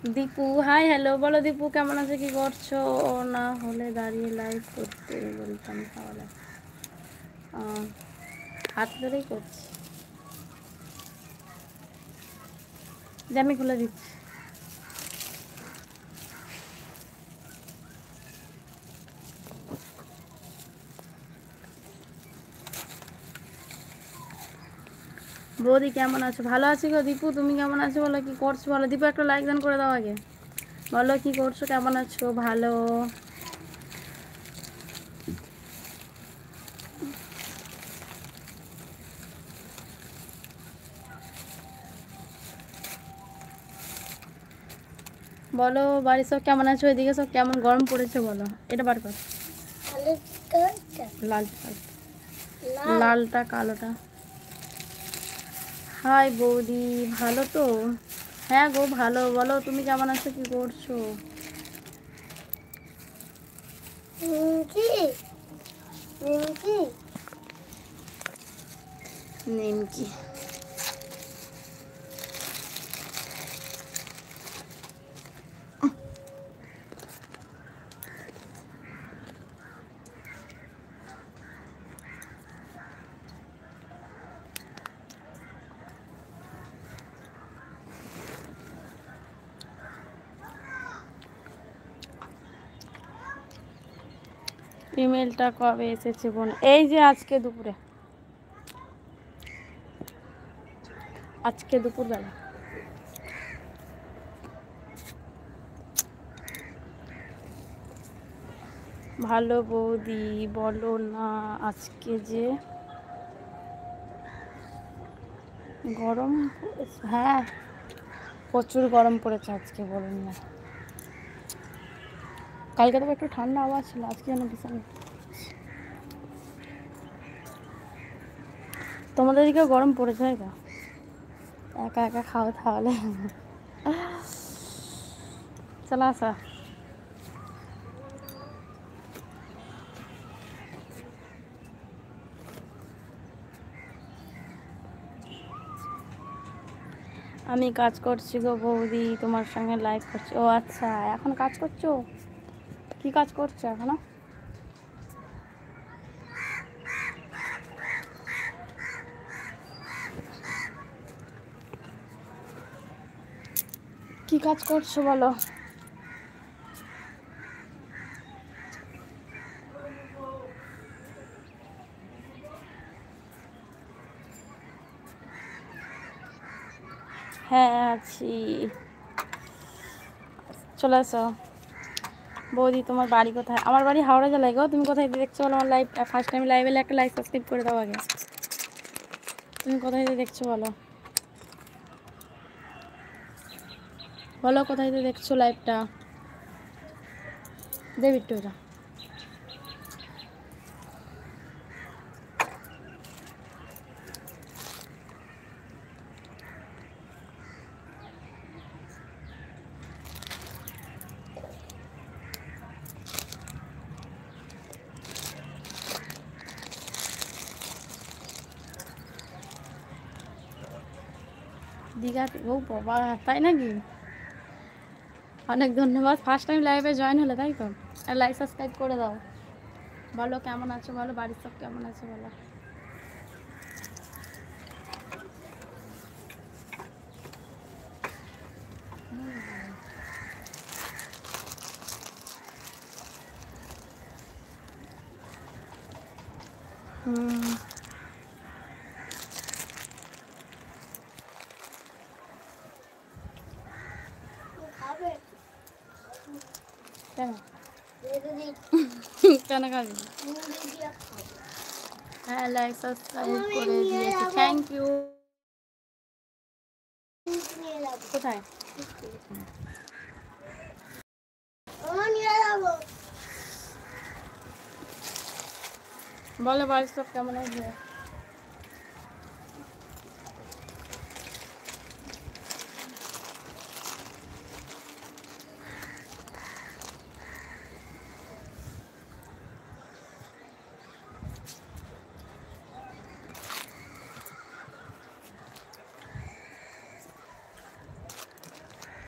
Dipu hi hello বলো। দীপু কেমন আছে, কি করছো? না হলে দাঁড়িয়ে লাইভ করতে বলতাম, তাহলে হাত ধরেই করছি। আমি খুলে দিচ্ছি। বৌদি কেমন আছো? ভালো আছি গো। দীপু তুমি কেমন আছো বলো, কি করছো বলো? দীপু একটা লাইক দান করে দাও আগে, বলো কি করছো, কেমন আছো? ভালো। বলো বাড়ির সব কেমন আছো, এদিকে সব কেমন গরম পড়েছে বলো। এটা বার কর, লালটা লালটা কালোটা। হাই বৌদি, ভালো তো? হ্যাঁ গো ভালো। বলো তুমি কেমন আছো, কি করছো? নিমকি ইমেলটা কবে এসেছে বোন? এই যে আজকে দুপুরে, আজকে দুপুরবেলা। ভালো বৌদি, বলো না আজকে যে গরম। হ্যাঁ প্রচুর গরম পড়েছে আজকে, বলুন না। কালকে তো একটু ঠান্ডা আওয়াজ ছিল, আজকে যেন ভীষণ। তোমাদের দিকে গরম পড়েছে তাই তো? একা একা খাও তাহলে। চলো আসা। আমি কাজ করছি গো বৌদি, তোমার সঙ্গে লাইভ করছি। ও আচ্ছা, এখন কাজ করছো? কি কাজ করছো এখনো? কি কাজ করছো বলো? হ্যাঁ আছি, চলে আসো। বৌদি তোমার বাড়ি কোথায়? আমার বাড়ি হাওড়া জেলায় গো। তুমি কোথায় দেখছো বলো? আমার লাইভ ফার্স্ট টাইম লাইভ এলে একটা লাইক সাবস্ক্রাইব করে দাও আগে। তুমি কোথায় দেখছো বলো, বলো কোথায় দেখছো লাইভটা? দে বিট্টু এটা। দীঘাতে? ও বাবা, তাই নাকি? অনেক ধন্যবাদ, ফার্স্ট টাইম লাইভে জয়েন হলে তাই তো? আর লাইক সাবস্ক্রাইব করে দাও। বলো কেমন আছো বলো, বাড়ির সব কেমন আছে বলো। হুম কেন কেন খাবি? হ্যাঁ লাইক সাবস্ক্রাইব করে দিয়েছি, থ্যাংক ইউ। কোথায়? বলো বাড়ির সব কেমন আছে?